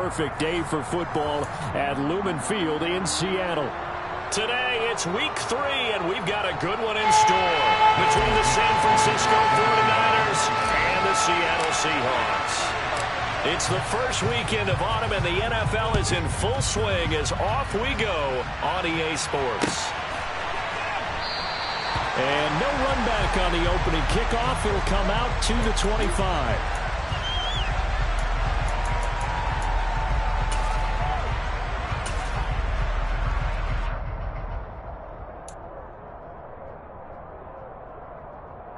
perfect day for football at Lumen Field in Seattle. Today, it's week 3, and we've got a good one in store between the San Francisco 49ers and the Seattle Seahawks. It's the first weekend of autumn, and the NFL is in full swing as off we go on EA Sports. And no run back on the opening kickoff. It'll come out to the 25.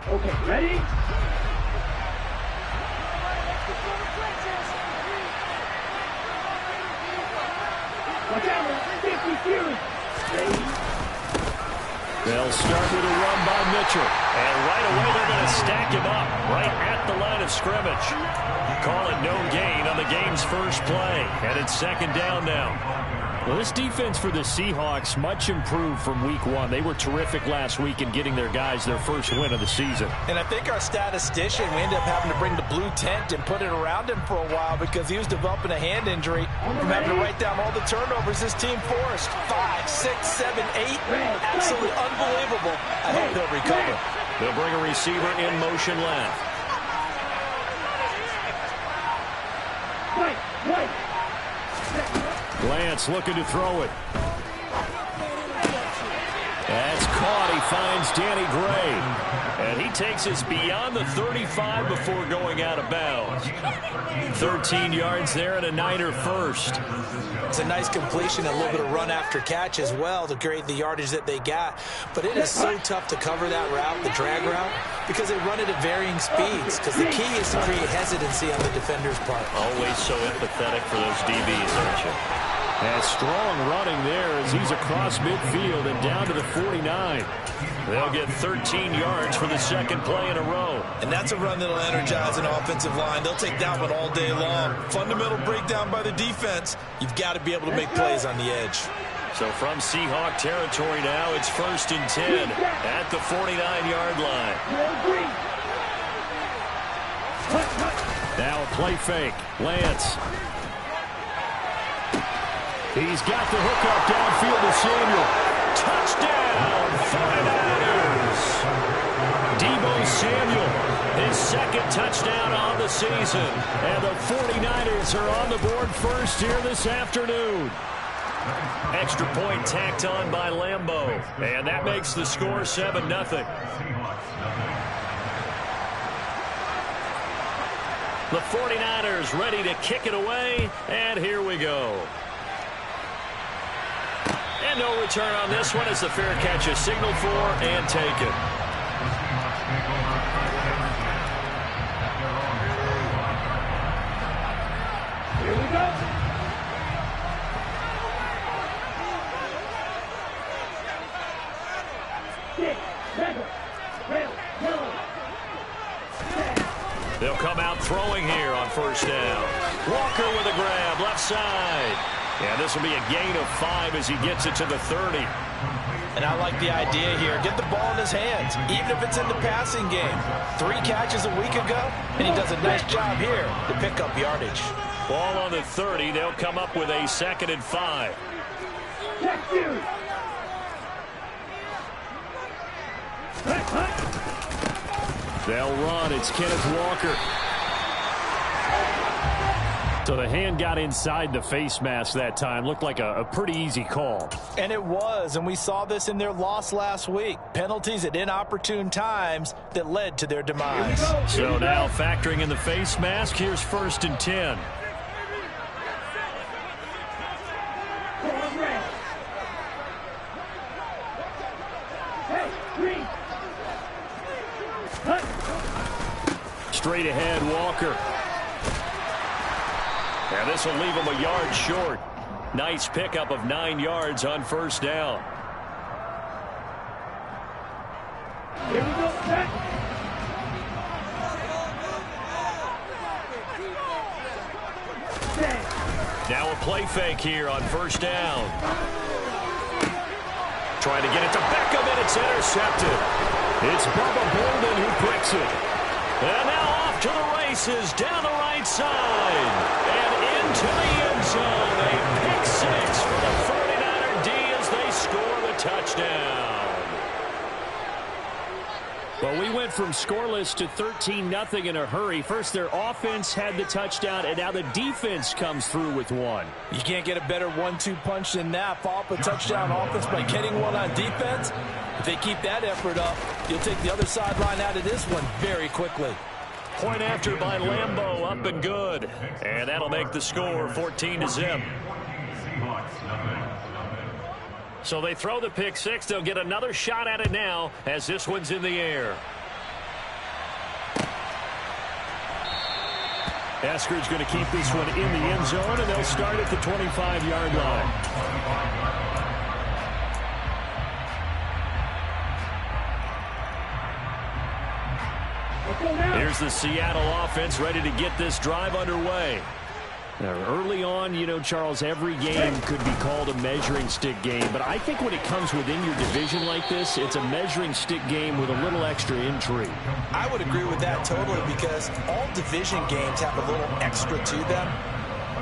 Okay, ready? Watch out, 50 Fury. Ready? They'll start with a run by Mitchell. And right away they're going to stack him up right at the line of scrimmage. Call it no gain on the game's first play. And it's second down now. Well, this defense for the Seahawks much improved from week 1. They were terrific last week in getting their guys their first win of the season. And I think our statistician, we ended up having to bring the blue tent and put it around him for a while because he was developing a hand injury from having to write down all the turnovers this team forced. 5, 6, 7, 8. Absolutely unbelievable. I hope he'll recover. They'll bring a receiver in motion left. Lance looking to throw it. That's caught. He finds Danny Gray. And he takes us beyond the 35 before going out of bounds. 13 yards there and a Niner first. It's a nice completion, a little bit of run after catch as well to create the yardage that they got. But it is so tough to cover that route, the drag route, because they run it at varying speeds. Because the key is to create hesitancy on the defender's part. Always so empathetic for those DBs, aren't you? And strong running there as he's across midfield and down to the 49. They'll get 13 yards for the second play in a row. And that's a run that'll energize an offensive line. They'll take that one all day long. Fundamental breakdown by the defense. You've got to be able to make plays on the edge. So from Seahawk territory now, it's 1st and 10 at the 49-yard line. Now a play fake. Lance. He's got the hook up downfield to Samuel. Touchdown, 49ers. Deebo Samuel, his second touchdown on the season. And the 49ers are on the board first here this afternoon. Extra point tacked on by Lambeau. And that makes the score 7-0. The 49ers ready to kick it away. And here we go. And no return on this one as the fair catch is signaled for and taken. Here we go. They'll come out throwing here on first down. Walker with a grab, left side. And this will be a gain of 5 as he gets it to the 30. And I like the idea here. Get the ball in his hands, even if it's in the passing game. 3 catches a week ago, and he does a nice job here to pick up yardage. Ball on the 30. They'll come up with a 2nd and 5. They'll run. It's Kenneth Walker. So the hand got inside the face mask that time. Looked like a pretty easy call. And it was, and we saw this in their loss last week. Penalties at inopportune times that led to their demise. So now factoring in the face mask, here's 1st and 10. Straight ahead, Walker. And this will leave him a yard short. Nice pickup of 9 yards on first down. Here we go. Now a play fake here on first down. Trying to get it to Beckham, and it's intercepted. It's Bubba Bolden who picks it. And now off to the races down the right side. And into the end from scoreless to 13-0 in a hurry. First, their offense had the touchdown, and now the defense comes through with one. You can't get a better 1-2 punch than that. Follow up a touchdown offense by getting one on defense. If they keep that effort up, you'll take the other sideline out of this one very quickly. Point after by Lambeau, up and good. And that'll make the score 14-0. So they throw the pick six. They'll get another shot at it now as this one's in the air. Eskridge going to keep this one in the end zone, and they'll start at the 25-yard line. Here's the Seattle offense ready to get this drive underway. Now, early on, you know, Charles, every game could be called a measuring stick game, but I think when it comes within your division like this, it's a measuring stick game with a little extra intrigue. I would agree with that totally, because all division games have a little extra to them.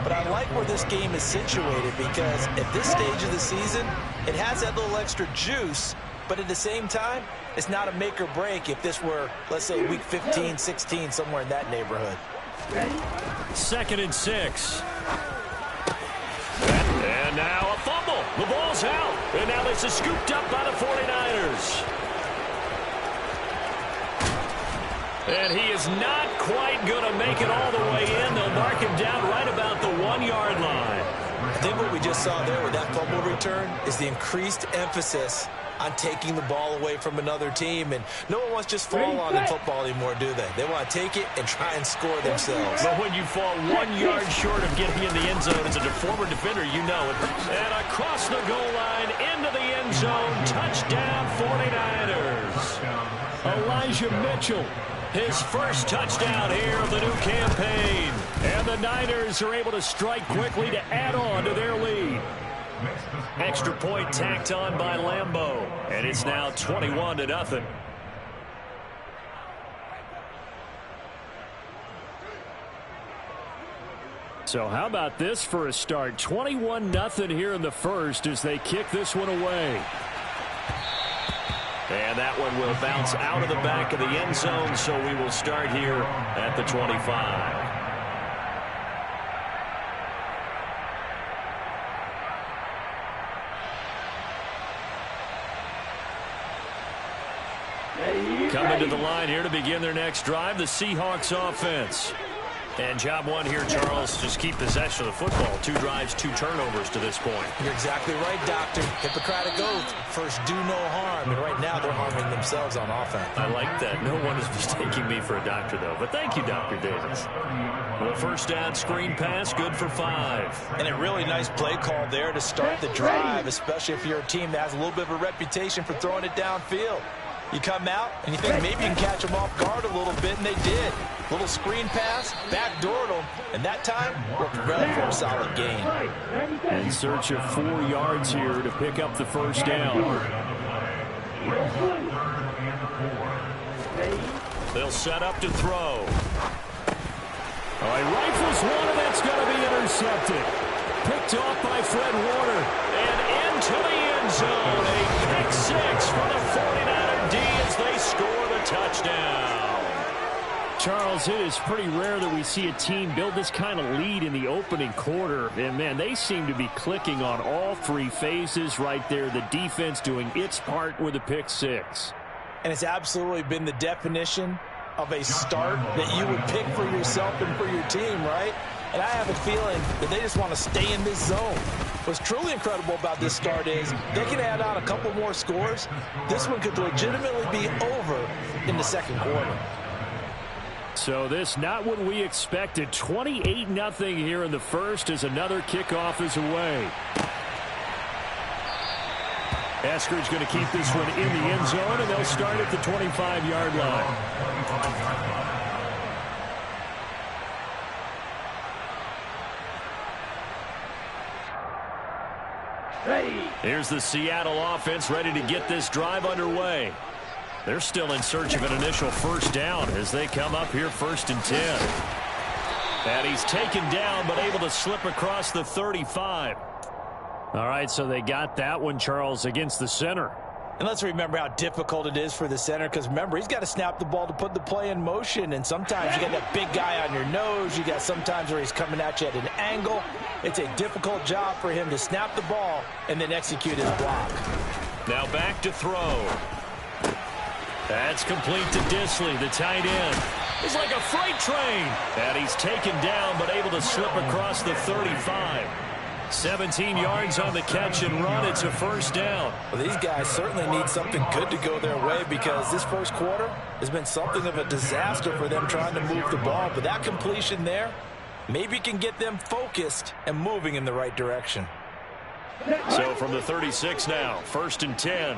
But I like where this game is situated, because at this stage of the season, it has that little extra juice, but at the same time, it's not a make or break if this were, let's say, week 15, 16, somewhere in that neighborhood. 2nd and 6. And now a fumble. The ball's out. And now this is scooped up by the 49ers. And he is not quite going to make it all the way in. They'll mark him down right about the 1-yard line. I think what we just saw there with that fumble return is the increased emphasis on taking the ball away from another team. And no one wants to just fall on in football anymore, do they? They want to take it and try and score themselves. But when you fall 1 yard short of getting in the end zone as a former defender, you know it. And across the goal line, into the end zone, touchdown 49ers. Elijah Mitchell, his first touchdown here of the new campaign. And the Niners are able to strike quickly to add on to their lead. Extra point tacked on by Lambeau. And it's now 21-0. So how about this for a start? 21-0 here in the first as they kick this one away. And that one will bounce out of the back of the end zone, so we will start here at the 25. Coming to the line here to begin their next drive, the Seahawks offense. And job one here, Charles, just keep possession of the football. 2 drives, 2 turnovers to this point. You're exactly right, Doctor. Hippocratic oath. First, do no harm. And right now, they're harming themselves on offense. I like that. No one is mistaking me for a doctor, though. But thank you, Dr. Davis. Well, first down, screen pass, good for 5. And a really nice play call there to start the drive, especially if you're a team that has a little bit of a reputation for throwing it downfield. You come out, and you think maybe you can catch them off guard a little bit, and they did. Little screen pass, backdoored them, and that time worked well for a solid gain. In search of 4 yards here to pick up the first down. They'll set up to throw. All right, rifles one, and that's going to be intercepted. Picked off by Fred Warner, and into the end zone. A pick 6 for the 49er D as they score the touchdown. Charles, it is pretty rare that we see a team build this kind of lead in the opening quarter. And, man, they seem to be clicking on all 3 phases right there. The defense doing its part with a pick 6. And it's absolutely been the definition of a start that you would pick for yourself and for your team, right? And I have a feeling that they just want to stay in this zone. What's truly incredible about this start is they can add on a couple more scores. This one could legitimately be over in the second quarter. So this not what we expected. 28-0 here in the first as another kickoff is away. Eskridge going to keep this one in the end zone, and they'll start at the 25-yard line. Here's the Seattle offense ready to get this drive underway. They're still in search of an initial first down as they come up here 1st and 10. And he's taken down but able to slip across the 35. All right, so they got that one, Charles, against the center. And let's remember how difficult it is for the center, because remember, he's got to snap the ball to put the play in motion, and sometimes you got that big guy on your nose. You got sometimes where he's coming at you at an angle. It's a difficult job for him to snap the ball and then execute his block. Now back to throw. That's complete to Dissly, the tight end. He's like a freight train. And he's taken down, but able to slip across the 35. 17 yards on the catch and run. It's a first down. Well, these guys certainly need something good to go their way, because this first quarter has been something of a disaster for them trying to move the ball. But that completion there maybe can get them focused and moving in the right direction. So from the 36 now, 1st and 10.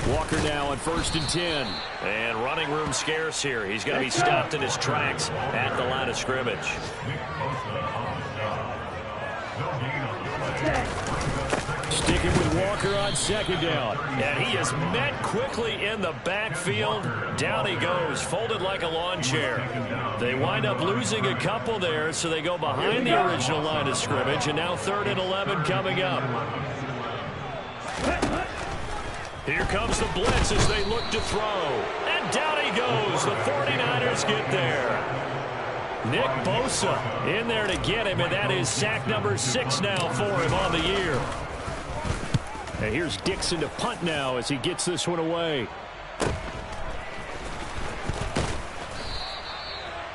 Walker now on 1st and 10. And running room scarce here. He's going to be stopped in his tracks at the line of scrimmage. Sticking with Walker on 2nd down. And he is met quickly in the backfield. Down he goes, folded like a lawn chair. They wind up losing a couple there, so they go behind the original line of scrimmage. And now 3rd and 11 coming up. Here comes the blitz as they look to throw. And down he goes. The 49ers get there. Nick Bosa in there to get him, and that is sack number 6 now for him on the year. And here's Dixon to punt now as he gets this one away.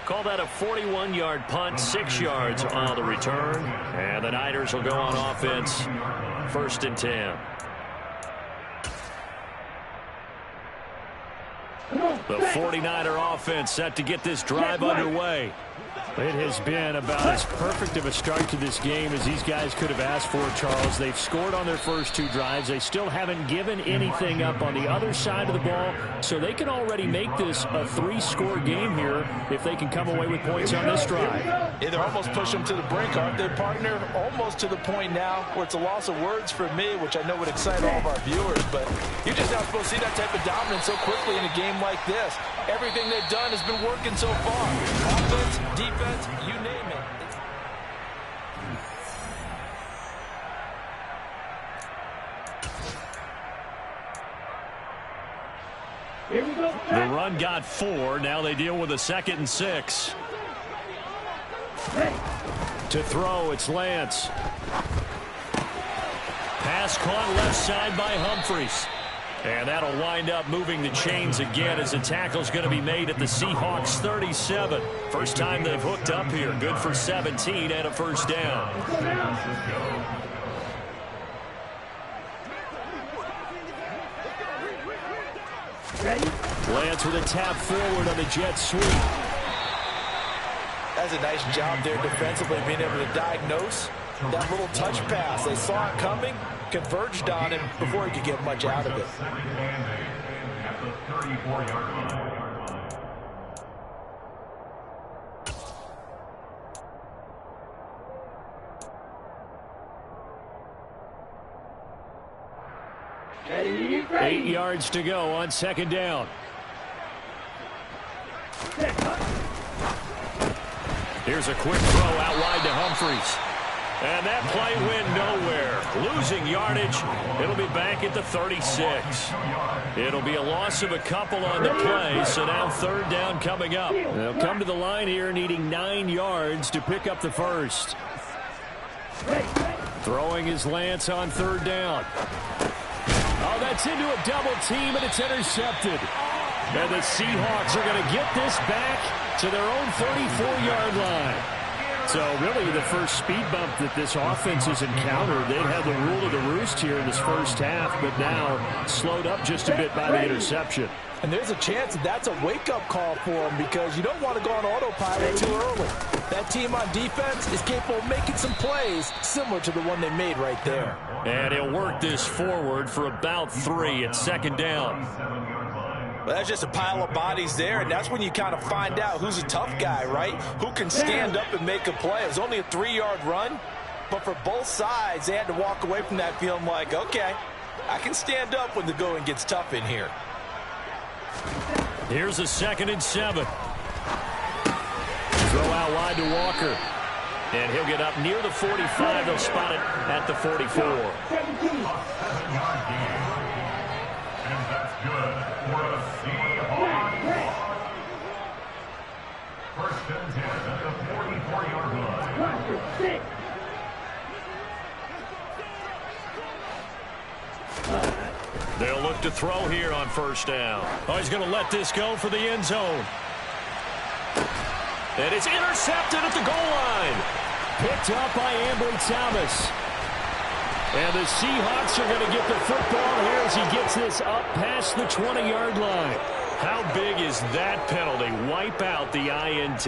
Call that a 41-yard punt, 6 yards on the return. And the Niners will go on offense, 1st and 10. The 49er offense set to get this drive underway. It has been about as perfect of a start to this game as these guys could have asked for, Charles. They've scored on their first 2 drives. They still haven't given anything up on the other side of the ball, so they can already make this a 3-score game here if they can come away with points on this drive. Yeah, they're almost pushing them to the brink, aren't they, partner? Almost to the point now where it's a loss of words for me, which I know would excite all of our viewers, but you're just not supposed to see that type of dominance so quickly in a game like this. Everything they've done has been working so far. Offense, defense, you name it. Here we go. The run got 4. Now they deal with a 2nd and 6. To throw, it's Lance. Pass caught left side by Humphries. And that'll wind up moving the chains again as the tackle's going to be made at the Seahawks 37. First time they've hooked up here. Good for 17 and a first down. Lance with a tap forward on the jet sweep. That's a nice job there defensively, being able to diagnose that little touch pass. They saw it coming, converged on him before he could get much out of it. Ready. 8 yards to go on 2nd down. Here's a quick throw out wide to Humphries. And that play went nowhere. Losing yardage. It'll be back at the 36. It'll be a loss of a couple on the play, so now 3rd down coming up. They'll come to the line here needing 9 yards to pick up the first. Throwing is Lance on 3rd down. Oh, that's into a double team, and it's intercepted. And the Seahawks are going to get this back to their own 34-yard line. So really the first speed bump that this offense has encountered. They'd had the rule of the roost here in this first half, but now slowed up just a bit by the interception. And there's a chance that that's a wake-up call for them, because you don't want to go on autopilot too early. That team on defense is capable of making some plays similar to the one they made right there. And he'll work this forward for about 3 at 2nd down. Well, that's just a pile of bodies there, and that's when you kind of find out who's a tough guy, right? Who can stand up and make a play. It was only a 3-yard run, but for both sides, they had to walk away from that feeling like, okay, I can stand up when the going gets tough in here. Here's a 2nd and 7. Throw out wide to Walker. And he'll get up near the 45. They'll spot it at the 44. And that's good for a Seahawks. First and 10 at the 44-yard line. They'll look to throw here on first down. Oh, he's going to let this go for the end zone. And it's intercepted at the goal line. Picked up by Ambry Thomas. And the Seahawks are going to get the football here as he gets this up past the 20-yard line. How big is that penalty? Wipe out the INT.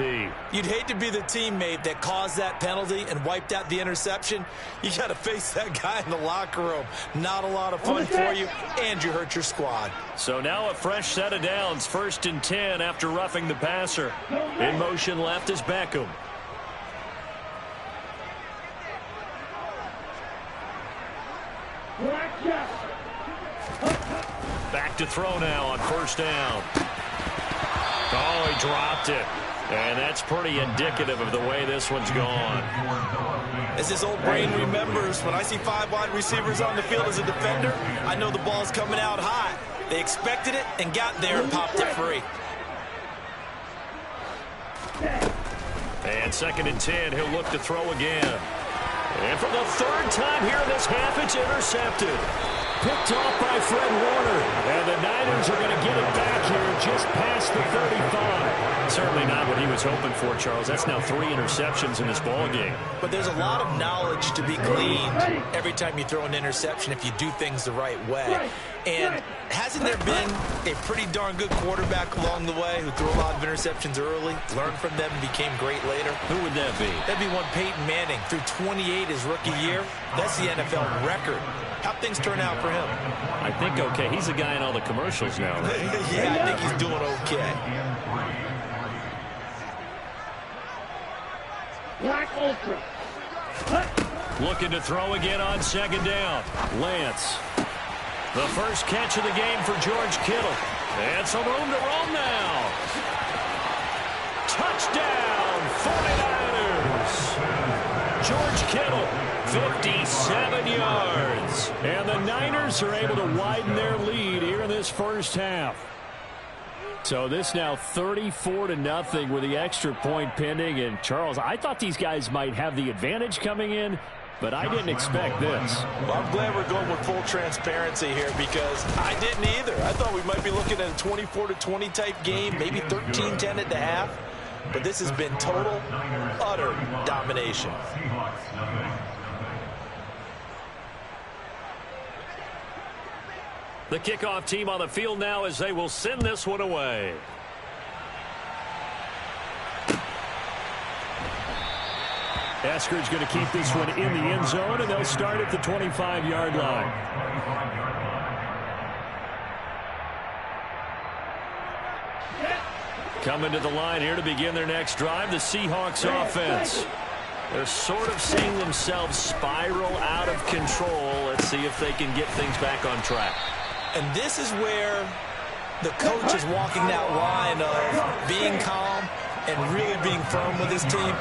You'd hate to be the teammate that caused that penalty and wiped out the interception. You got to face that guy in the locker room. Not a lot of fun for you, and you hurt your squad. So now a fresh set of downs. First and 10 after roughing the passer. In motion left is Beckham. Back to throw now on first down. Oh, he dropped it. And that's pretty indicative of the way this one's gone. As his old brain remembers, when I see 5 wide receivers on the field as a defender, I know the ball's coming out high. They expected it and got there and popped it free. And second and 10, he'll look to throw again. And for the third time here in this half, it's intercepted. Picked off by Fred Warner. And the Niners are going to get it back here just past the 35. Certainly not what he was hoping for, Charles. That's now 3 interceptions in this ballgame. But there's a lot of knowledge to be gleaned every time you throw an interception if you do things the right way. And hasn't there been a pretty darn good quarterback along the way who threw a lot of interceptions early, learned from them, and became great later? Who would that be? That'd be one Peyton Manning. Threw 28 his rookie year. That's the NFL record. How'd things turn out for him? I think okay. He's a guy in all the commercials now, right? Yeah, I think he's doing okay. Black Ultra. Looking to throw again on second down. Lance. The first catch of the game for George Kittle. And some room to roam now. Touchdown, 49ers. George Kittle, 57 yards. And the Niners are able to widen their lead here in this first half. So this now 34-0 with the extra point pending. And Charles, I thought these guys might have the advantage coming in, but I didn't expect this. Well, I'm glad we're going with full transparency here because I didn't either. I thought we might be looking at a 24-20 type game, maybe 13-10 at the half. But this has been total, utter domination. The kickoff team on the field now as they will send this one away. Esker's going to keep this one in the end zone, and they'll start at the 25-yard line. Coming to the line here to begin their next drive, the Seahawks offense. They're sort of seeing themselves spiral out of control. Let's see if they can get things back on track. And this is where the coach is walking that line of being calm and really being firm with his team.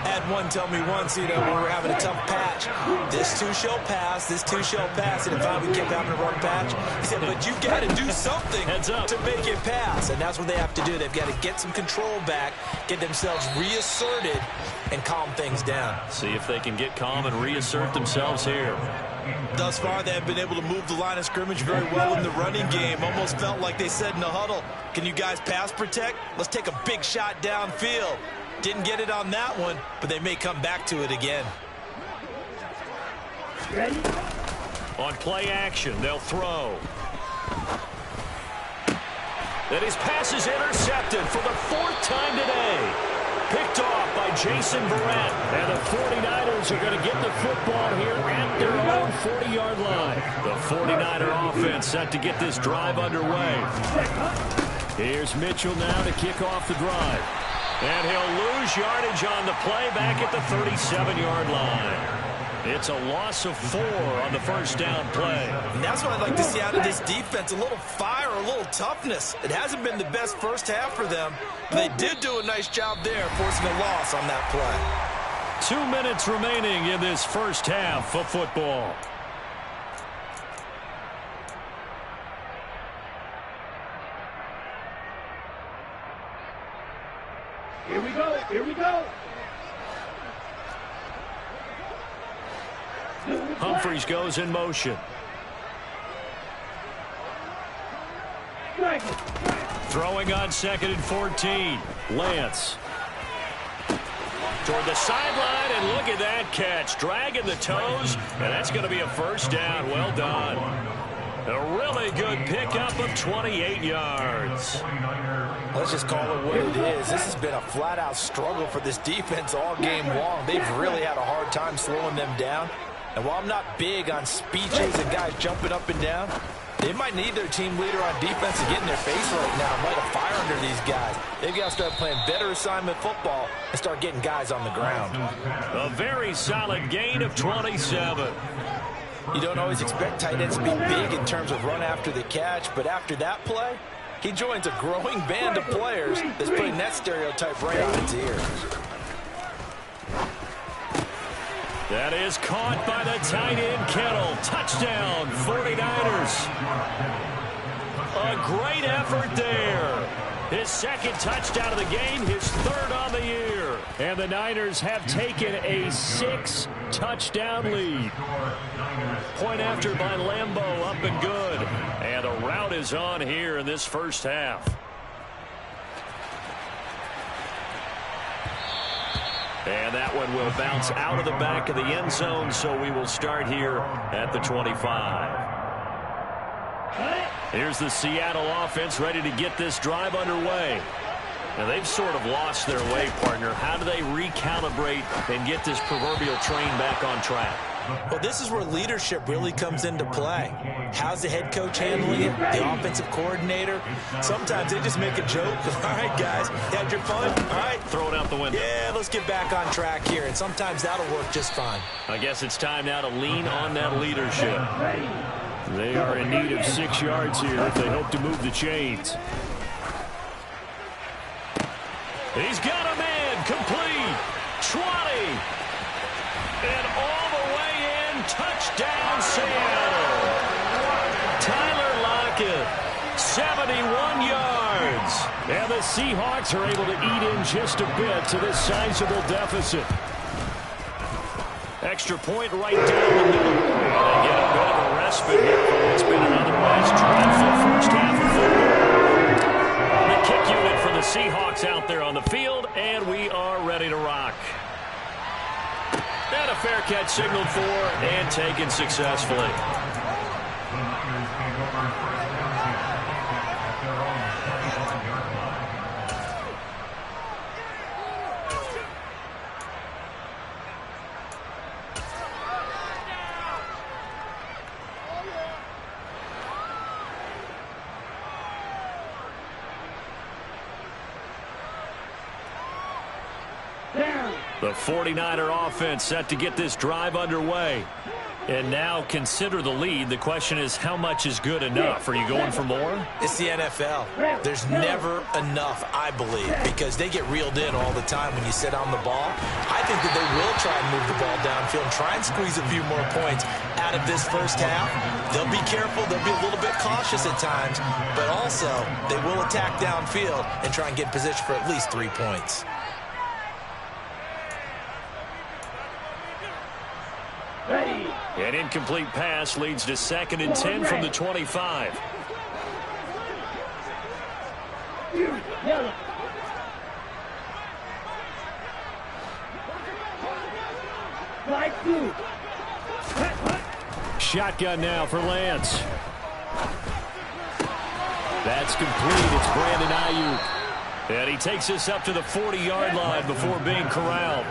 I had one tell me once, when we were having a tough patch, this too shall pass, this too shall pass, and finally we kept having a rough patch. He said, but you've got to do something to make it pass, and that's what they have to do. They've got to get some control back, get themselves reasserted, and calm things down. See if they can get calm and reassert themselves here. Thus far, they have been able to move the line of scrimmage very well in the running game. Almost felt like they said in the huddle, can you guys pass protect? Let's take a big shot downfield. Didn't get it on that one, but they may come back to it again. Ready? On play action, they'll throw. And his pass is intercepted for the 4th time today. Picked off by Jason Verrett. And the 49ers are going to get the football here at their own 40-yard line. The 49er offense set to get this drive underway. Here's Mitchell now to kick off the drive. And he'll lose yardage on the play back at the 37-yard line. It's a loss of 4 on the first down play. And that's what I'd like to see out of this defense, a little fire, a little toughness. It hasn't been the best first half for them, but they did do a nice job there forcing a loss on that play. 2 minutes remaining in this first half of football. Here we go. Here we go. Humphries goes in motion. Throwing on 2nd and 14. Lance. Toward the sideline, and look at that catch. Dragging the toes, and that's going to be a first down. Well done. A really good pickup of 28 yards. Let's just call it what it is. This has been a flat-out struggle for this defense all game long. They've really had a hard time slowing them down. And while I'm not big on speeches and guys jumping up and down, they might need their team leader on defense to get in their face right now, light a fire under these guys. They've got to start playing better assignment football and start getting guys on the ground. A very solid gain of 27. You don't always expect tight ends to be big in terms of run after the catch, but after that play, he joins a growing band of players that's putting that stereotype right on its ear. That is caught by the tight end, Kittle. Touchdown, 49ers. A great effort there. His 2nd touchdown of the game, his 3rd on the year. And the Niners have taken a 6-touchdown lead. Point after by Lambeau, up and good. And a rout is on here in this first half. And that one will bounce out of the back of the end zone, so we will start here at the 25. Here's the Seattle offense ready to get this drive underway. Now, they've sort of lost their way, partner. How do they recalibrate and get this proverbial train back on track? Well, this is where leadership really comes into play. How's the head coach handling it? The offensive coordinator? Sometimes they just make a joke. All right, guys, you had your fun? All right. Throw it out the window. Yeah, let's get back on track here, and sometimes that'll work just fine. I guess it's time now to lean on that leadership. They are in need of 6 yards here if they hope to move the chains. He's got a man, complete, 20, and all the way in, touchdown Seattle. Tyler Lockett, 71 yards, and the Seahawks are able to eat in just a bit to this sizable deficit. Extra point right down the middle. They get a bit of a respite here from what's been an otherwise dreadful first half of football. The kick unit for the Seahawks out there on the field, and we are ready to rock. And a fair catch signaled for and taken successfully. The 49er offense set to get this drive underway. And now consider the lead. The question is, how much is good enough? Are you going for more? It's the NFL. There's never enough, I believe, because they get reeled in all the time when you sit on the ball. I think that they will try and move the ball downfield and try and squeeze a few more points out of this first half. They'll be careful. They'll be a little bit cautious at times, but also they will attack downfield and try and get in position for at least 3 points. An incomplete pass leads to 2nd and 10 from the 25. Shotgun now for Lance. That's complete. It's Brandon Ayuk. And he takes us up to the 40-yard line before being corralled.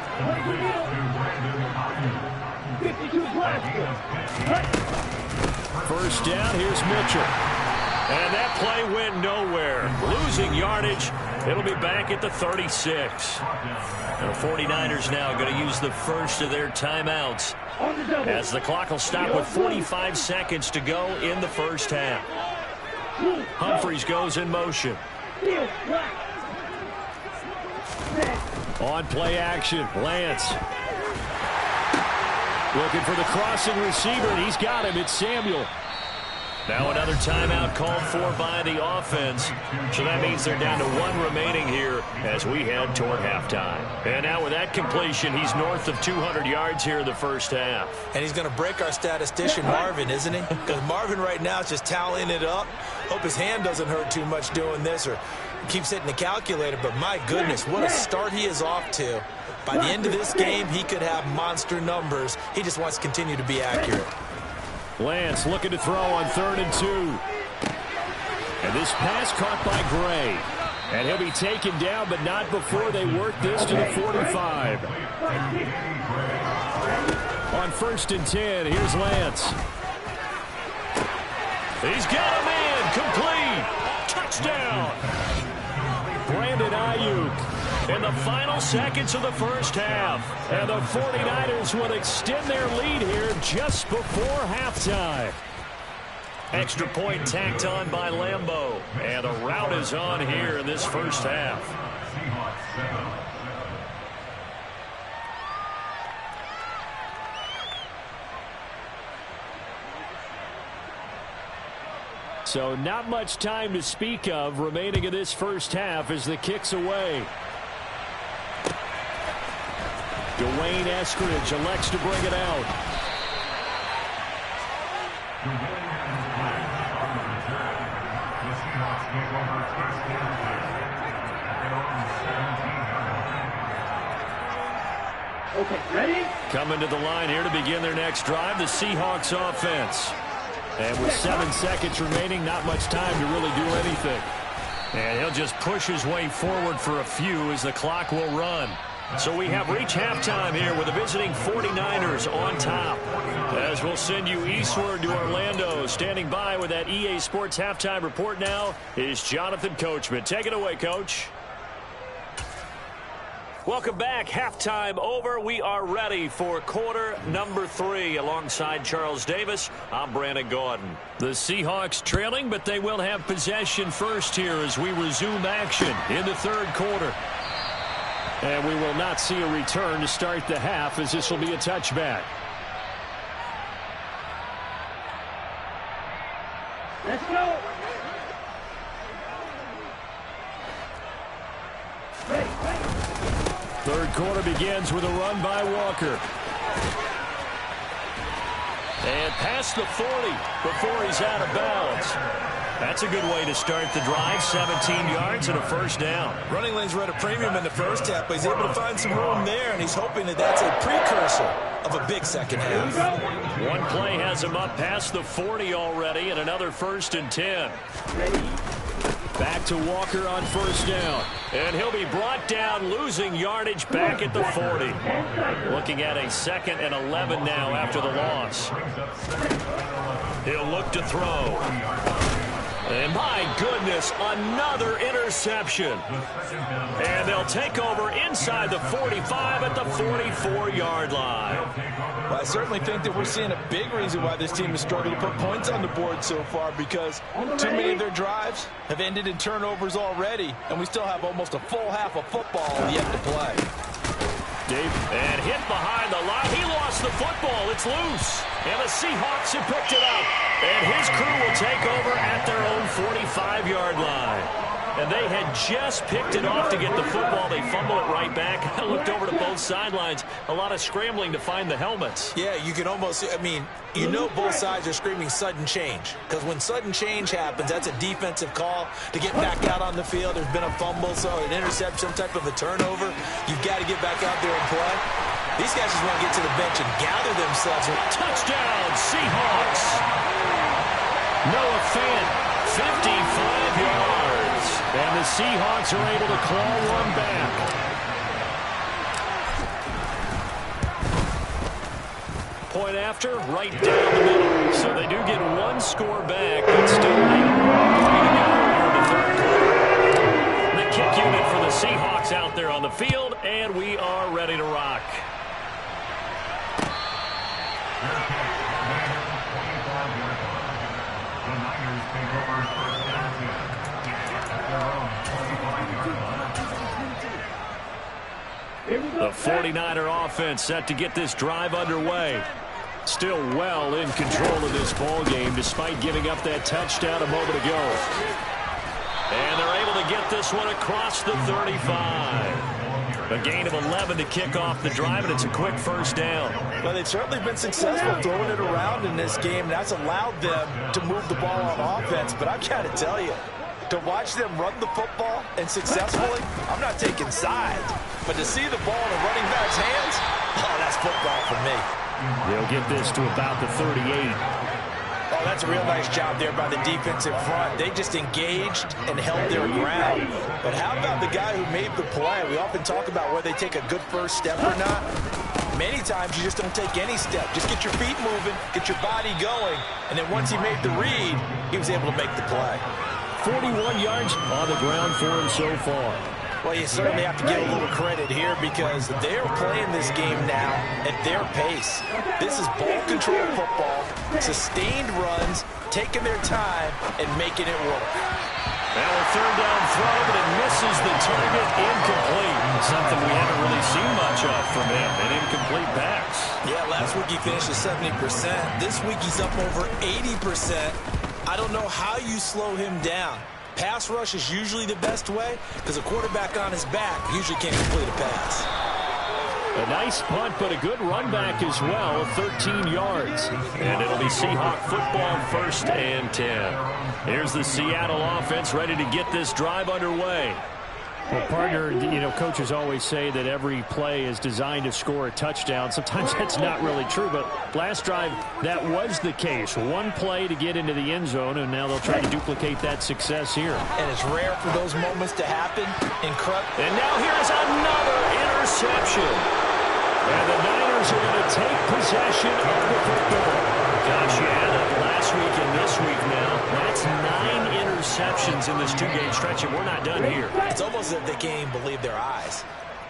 First down, here's Mitchell. And that play went nowhere. Losing yardage. It'll be back at the 36. The 49ers now going to use the first of their timeouts as the clock will stop with 45 seconds to go in the first half. Humphries goes in motion. On play action, Lance. Looking for the crossing receiver, and he's got him. It's Samuel. Now another timeout called for by the offense. So that means they're down to 1 remaining here as we head toward halftime. And now with that completion, he's north of 200 yards here in the first half. And he's going to break our statistician, Marvin, isn't he? Because Marvin right now is just tallying it up. Hope his hand doesn't hurt too much doing this or keeps hitting the calculator. But my goodness, what a start he is off to. By the end of this game, he could have monster numbers. He just wants to continue to be accurate. Lance looking to throw on 3rd and 2. And this pass caught by Gray. And he'll be taken down, but not before they work this to the 45. On 1st and 10, here's Lance. He's got him in. Complete. Touchdown. Brandon Ayuk. In the final seconds of the first half. And the 49ers will extend their lead here just before halftime. Extra point tacked on by Lambeau. And a rout is on here in this first half. So not much time to speak of remaining in this first half as the kick's away. Dwayne Eskridge elects to bring it out. Okay, ready? Coming to the line here to begin their next drive, the Seahawks offense. And with 7 seconds remaining, not much time to really do anything. And he'll just push his way forward for a few as the clock will run. So we have reached halftime here with the visiting 49ers on top. As we'll send you eastward to Orlando. Standing by with that EA Sports halftime report now is Jonathan Coachman. Take it away, Coach. Welcome back. Halftime over. We are ready for quarter number 3. Alongside Charles Davis, I'm Brandon Gaudin. The Seahawks trailing, but they will have possession first here as we resume action in the 3rd quarter. And we will not see a return to start the half as this will be a touchback. Let's go. Ready. 3rd quarter begins with a run by Walker. And past the 40 before he's out of bounds. That's a good way to start the drive. 17 yards and a first down. Running lanes were at a premium in the first half, but he's able to find some room there, and he's hoping that that's a precursor of a big second half. One play has him up past the 40 already, and another 1st and 10. Back to Walker on 1st down. And he'll be brought down, losing yardage back at the 40. Looking at a 2nd and 11 now after the loss. He'll look to throw. And my goodness, another interception. And they'll take over inside the 45 at the 44-yard line. Well, I certainly think that we're seeing a big reason why this team has struggled to put points on the board so far, because too many of their drives have ended in turnovers already, and we still have almost a full half of football yet to play. And hit behind the line. He lost the football. It's loose. And the Seahawks have picked it up. And his crew will take over at their own 45-yard line. And they had just picked it off to get the football. They fumble it right back. I looked over to both sidelines. A lot of scrambling to find the helmets. Yeah, you can almost, I mean, you know both sides are screaming sudden change. Because when sudden change happens, that's a defensive call to get back out on the field. There's been a fumble, so an interception, some type of a turnover. You've got to get back out there and play. These guys just want to get to the bench and gather themselves. Touchdown, Seahawks. Noah Fant, 55 yards. And the Seahawks are able to claw one back. Point after, right down the middle. So they do get one score back, but still lead 3 to go here in the 3rd quarter. The kick unit for the Seahawks out there on the field, and we are ready to rock. The 49er offense set to get this drive underway. Still well in control of this ball game despite giving up that touchdown a moment ago. And they're able to get this one across the 35. A gain of 11 to kick off the drive, and it's a quick first down. Well, they've certainly been successful throwing it around in this game, and that's allowed them to move the ball on offense. But I've got to tell you, to watch them run the football and successfully, I'm not taking sides. But to see the ball in a running back's hands, oh, that's football for me. They'll get this to about the 38. Oh, that's a real nice job there by the defensive front. They just engaged and held their ground. But how about the guy who made the play? We often talk about whether they take a good first step or not. Many times you just don't take any step. Just get your feet moving, get your body going, and then once he made the read, he was able to make the play. 41 yards on the ground for him so far. Well, you certainly have to give a little credit here because they're playing this game now at their pace. This is ball control football, sustained runs, taking their time, and making it work. Now a third down throw, but it misses the target, incomplete. Something we haven't really seen much of from him, an incomplete pass. Yeah, last week he finished at 70%. This week he's up over 80%. I don't know how you slow him down. Pass rush is usually the best way because a quarterback on his back usually can't complete a pass. A nice punt, but a good run back as well, 13 yards. And it'll be Seahawk football, 1st and 10. Here's the Seattle offense ready to get this drive underway. Well, partner, coaches always say that every play is designed to score a touchdown. Sometimes that's not really true, but last drive, that was the case. One play to get into the end zone, and now they'll try to duplicate that success here. And it's rare for those moments to happen. Incredible. And now here's another interception. And the Niners are going to take possession of the football. Josh, you had it last week and this week now. That's 9 interceptions in this 2-game stretch, and we're not done here. It's almost as if they can't even believe their eyes.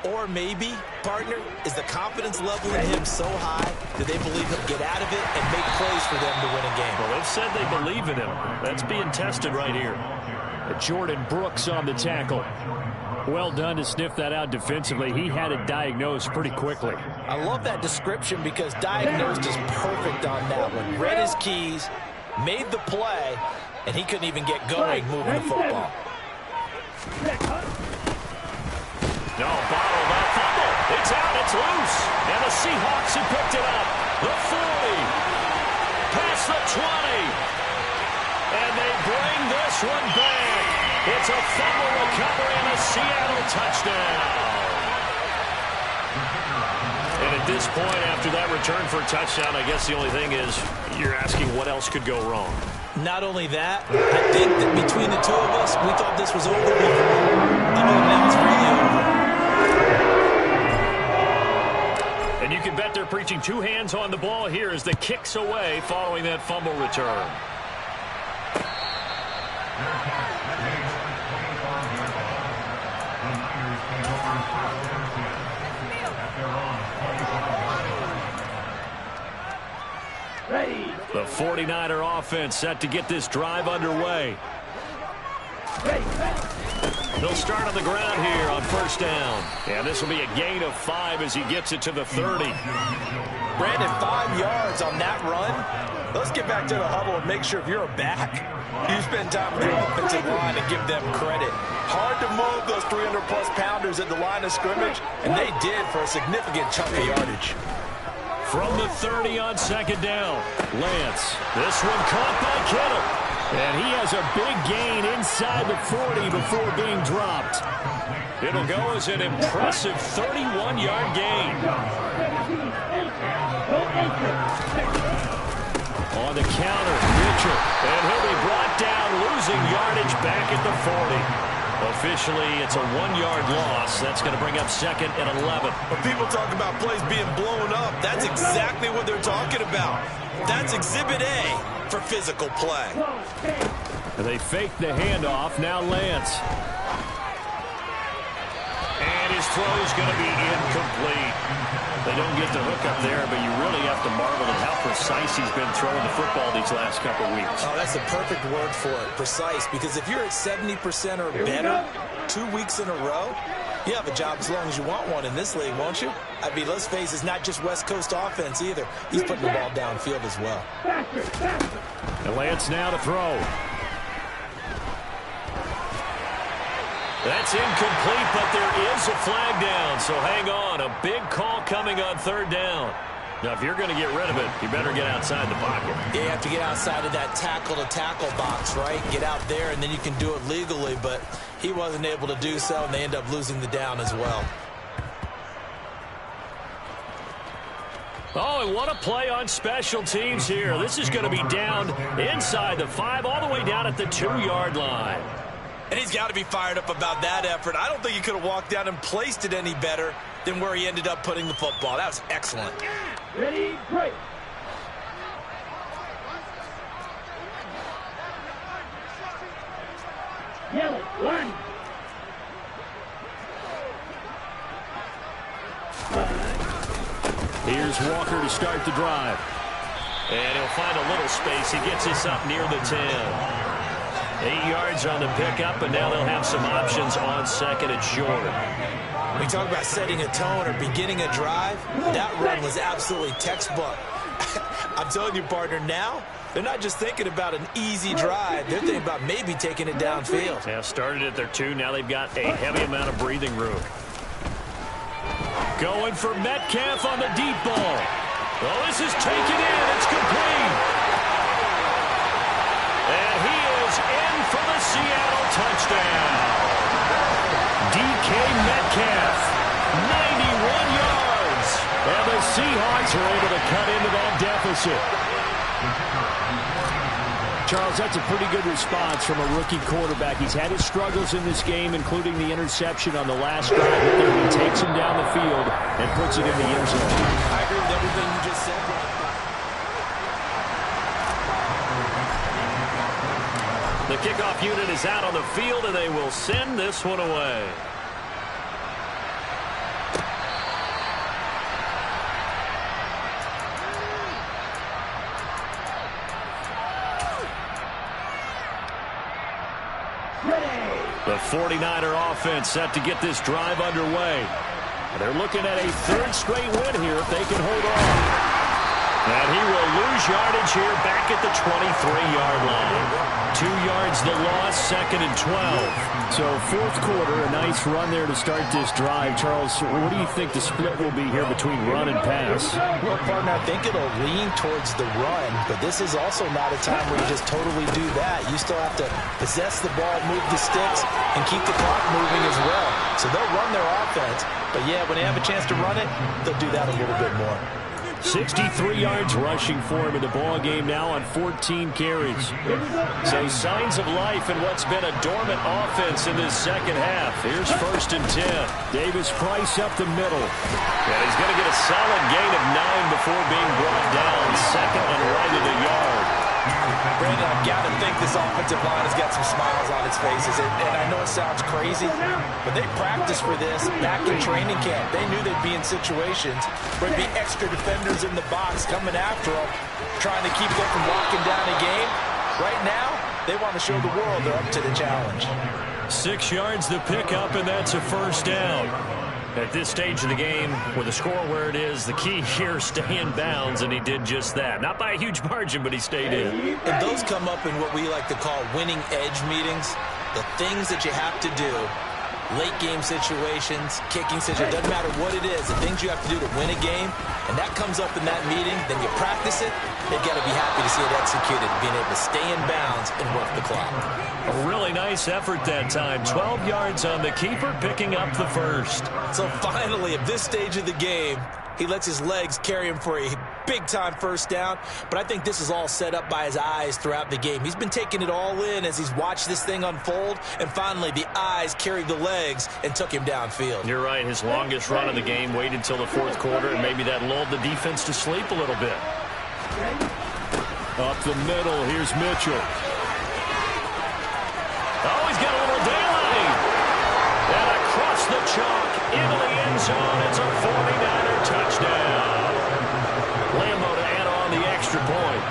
Or maybe, partner, is the confidence level in him so high that they believe he'll get out of it and make plays for them to win a game. Well, they've said they believe in him. That's being tested right here. Jordan Brooks on the tackle. Well done to sniff that out defensively. He had it diagnosed pretty quickly. I love that description because diagnosed is perfect on that one. Read his keys, made the play, and he couldn't even get going moving the football. No, bottled up fumble. It's out, it's loose. And the Seahawks have picked it up. The 40. Past the 20. And they bring this one back. It's a fumble recovery and a Seattle touchdown. And at this point, after that return for a touchdown, I guess the only thing is you're asking what else could go wrong. Not only that, I think that between the two of us, we thought this was over before. I mean, now it's really over. And you can bet they're preaching 2 hands on the ball here as the kicks away following that fumble return. The 49er offense set to get this drive underway. They'll start on the ground here on 1st down. And this will be a gain of 5 as he gets it to the 30. Brandon, 5 yards on that run. Let's get back to the huddle and make sure if you're a back, you spend time with your offensive line and give them credit. Hard to move those 300-plus pounders at the line of scrimmage, and they did for a significant chunk of yardage. From the 30 on 2nd down, Lance. This one caught by Kittle. And he has a big gain inside the 40 before being dropped. It'll go as an impressive 31-yard gain. On the counter, Mitchell. And he'll be brought down, losing yardage back at the 40. Officially, it's a 1-yard loss. That's going to bring up 2nd and 11. When people talk about plays being blown up, that's exactly what they're talking about. That's Exhibit A for physical play. And they fake the handoff. Now Lance. And his throw is going to be incomplete. They don't get the hook up there, but you really have to marvel at how precise he's been throwing the football these last couple of weeks. Oh, that's the perfect word for it, precise. Because if you're at 70% or better 2 weeks in a row, You have a job as long as you want one in this league, won't you? I mean, let's face it, it's not just West Coast offense either. He's putting the ball downfield as well. Faster, faster. And Lance now to throw. That's incomplete, but there is a flag down, so hang on. A big call coming on third down. Now, if you're going to get rid of it, you better get outside the pocket. Yeah, you have to get outside of that tackle-to-tackle box, right? Get out there, and then you can do it legally, but he wasn't able to do so, and they end up losing the down as well. Oh, and what a play on special teams here. This is going to be down inside the 5, all the way down at the 2-yard line. And he's got to be fired up about that effort. I don't think he could have walked down and placed it any better than where he ended up putting the football. That was excellent. Ready, break. Yellow, 1. Here's Walker to start the drive. And he'll find a little space. He gets us up near the 10. 8 yards on the pickup, and now they'll have some options on second and short. We talk about setting a tone or beginning a drive. That run was absolutely textbook. I'm telling you, partner, now they're not just thinking about an easy drive. They're thinking about maybe taking it downfield. Yeah, started at their 2. Now they've got a heavy amount of breathing room. Going for Metcalf on the deep ball. Oh, this is taken in. It's complete. And he is in for the Seattle touchdown. DK Metcalf, 91 yards. And the Seahawks are able to cut into that deficit. Charles, that's a pretty good response from a rookie quarterback. He's had his struggles in this game, including the interception on the last drive. He takes him down the field and puts it in the end zone. I agree with everything you just said. The kickoff unit is out on the field, and they will send this one away. The 49er offense set to get this drive underway. They're looking at a 3rd straight win here if they can hold on. And he will lose yardage here back at the 23-yard line. 2 yards the loss, 2nd and 12. So 4th quarter, a nice run there to start this drive. Charles, what do you think the split will be here between run and pass? Well, partner, I think it'll lean towards the run, but this is also not a time where you just totally do that. You still have to possess the ball, move the sticks, and keep the clock moving as well. So they'll run their offense, but yeah, when they have a chance to run it, they'll do that a little bit more. 63 yards rushing for him in the ball game now on 14 carries. So signs of life in what's been a dormant offense in this second half. Here's 1st and 10. Davis Price up the middle. And he's going to get a solid gain of 9 before being brought down. 2nd and right of the yard. Brandon, I've got to think this offensive line has got some smiles on its faces. And I know it sounds crazy, but they practiced for this back in training camp. They knew they'd be in situations where there'd be extra defenders in the box coming after them, trying to keep them from locking down a game. Right now, they want to show the world they're up to the challenge. 6 yards the pickup, and that's a 1st down. At this stage of the game, with the score where it is, the key here is stay in bounds, and he did just that. Not by a huge margin, but he stayed in. And those come up in what we like to call winning edge meetings. The things that you have to do, late game situations, kicking situations, doesn't matter what it is, the things you have to do to win a game, and that comes up in that meeting, then you practice it, they've got to be happy to see it executed, being able to stay in bounds and work the clock. A really nice effort that time. 12 yards on the keeper, picking up the 1st. So finally, at this stage of the game, he lets his legs carry him for a big-time 1st down. But I think this is all set up by his eyes throughout the game. He's been taking it all in as he's watched this thing unfold. And finally, the eyes carried the legs and took him downfield. You're right. His longest run of the game waited until the 4th quarter, and maybe that lulled the defense to sleep a little bit. Up the middle, here's Mitchell. Oh, he's got a little daylight. And across the chalk into the end zone. It's a 49er touchdown. Lambo to add on the extra point.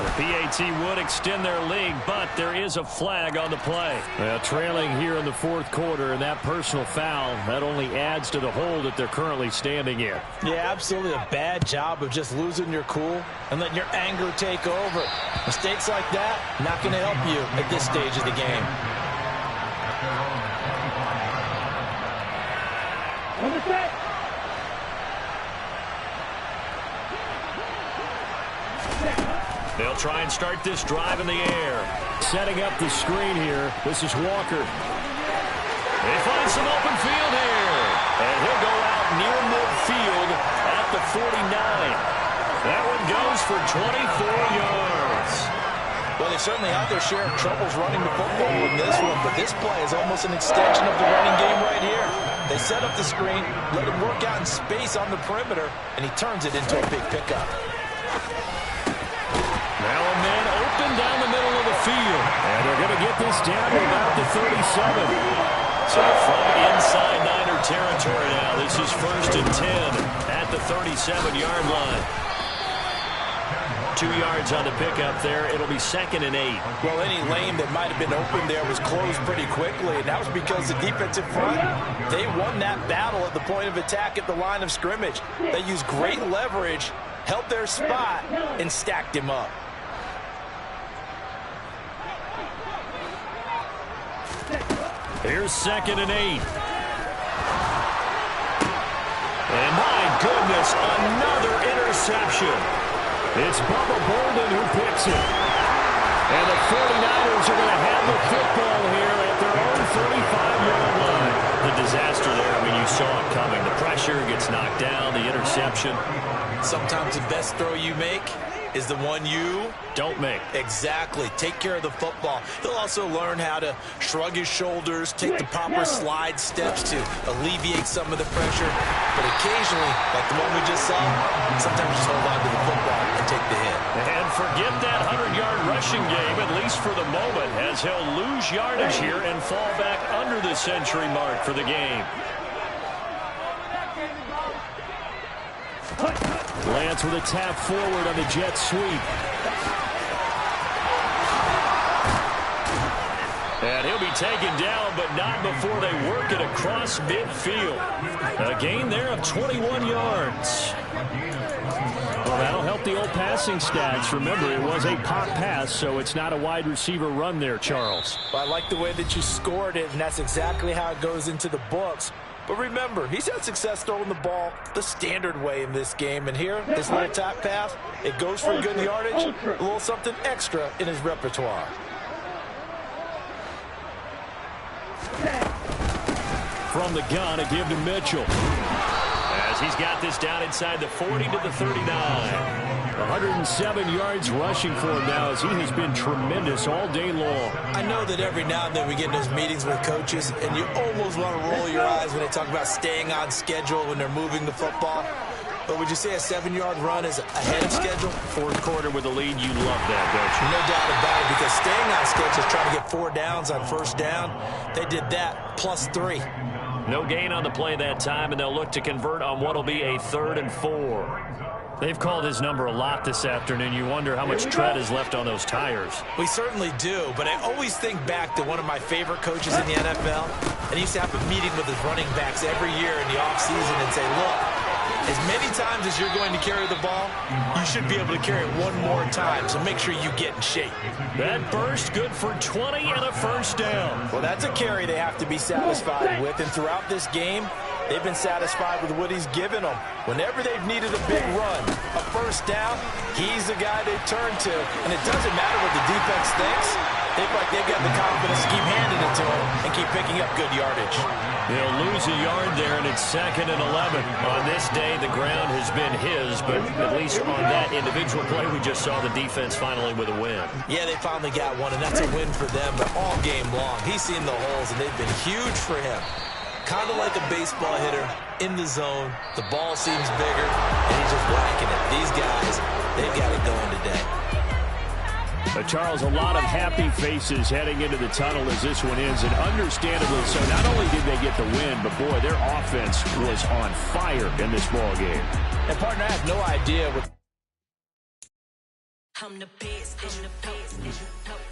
The PAT chance he would extend their lead, but there is a flag on the play. Well, trailing here in the fourth quarter, and that personal foul, that only adds to the hole that they're currently standing in. Yeah, absolutely a bad job of just losing your cool and letting your anger take over. Mistakes like that, not going to help you at this stage of the game. On the set. They'll try and start this drive in the air. Setting up the screen here. This is Walker. They find some open field here. And he'll go out near midfield at the 49. That one goes for 24 yards. Well, they certainly had their share of troubles running the football in this one, but this play is almost an extension of the running game right here. They set up the screen, let him work out in space on the perimeter, and he turns it into a big pickup. Now a man open down the middle of the field. And they're going to get this down to about the 37. So from inside Niner territory now, this is 1st and 10 at the 37-yard line. 2 yards on the pickup there. It'll be 2nd and 8. Well, any lane that might have been open there was closed pretty quickly, and that was because the defensive front, they won that battle at the point of attack at the line of scrimmage. They used great leverage, held their spot, and stacked him up. Here's 2nd and 8. And my goodness, another interception. It's Bubba Bolden who picks it. And the 49ers are going to have the football here at their own 35-yard line. The disaster there, I mean, you saw it coming. The pressure gets knocked down, the interception. Sometimes the best throw you make is the one you don't make. Exactly. Take care of the football. He'll also learn how to shrug his shoulders, take the proper slide steps to alleviate some of the pressure. But occasionally, like the one we just saw, sometimes just hold on to the football and take the hit. And forget that 100-yard rushing game, at least for the moment, as he'll lose yardage here and fall back under the century mark for the game. Lance with a tap forward on the jet sweep. And he'll be taken down, but not before they work it across midfield. A gain there of 21 yards. Well, that'll help the old passing stats. Remember, it was a pop pass, so it's not a wide receiver run there, Charles. Well, I like the way that you scored it, and that's exactly how it goes into the books. But remember, he's had success throwing the ball the standard way in this game. And here, this little tap pass, it goes for good yardage, a little something extra in his repertoire. From the gun, a give to Mitchell. As he's got this down inside the 40 to the 39. 107 yards rushing for him now, as he has been tremendous all day long. I know that every now and then we get in those meetings with coaches, and you almost want to roll your eyes when they talk about staying on schedule when they're moving the football. But would you say a 7-yard run is ahead of schedule? Fourth quarter with a lead, you love that, don't you? No doubt about it, because staying on schedule is trying to get 4 downs on first down. They did that, +3. No gain on the play that time, and they'll look to convert on what will be a 3rd and 4. They've called his number a lot this afternoon. You wonder how much tread is left on those tires. We certainly do, but I always think back to one of my favorite coaches in the NFL, and he used to have a meeting with his running backs every year in the offseason and say, look, as many times as you're going to carry the ball, you should be able to carry it one more time, so make sure you get in shape. That burst good for 20 and a first down. Well, that's a carry they have to be satisfied with, and throughout this game, they've been satisfied with what he's given them. Whenever they've needed a big run, a first down, he's the guy they turn to. And it doesn't matter what the defense thinks. They feel like they've got the confidence to keep handing it to him and keep picking up good yardage. They'll lose a yard there, and it's 2nd and 11. On this day, the ground has been his, but at least on that individual play, we just saw the defense finally with a win. Yeah, they finally got one, and that's a win for them. But all game long, he's seen the holes, and they've been huge for him. Kind of like a baseball hitter in the zone. The ball seems bigger, and he's just whacking it. These guys, they've got it going today. Charles, a lot of happy faces heading into the tunnel as this one ends, and understandably so. Not only did they get the win, but boy, their offense was on fire in this ball game. And partner, I have no idea what I'm the best, I'm the best,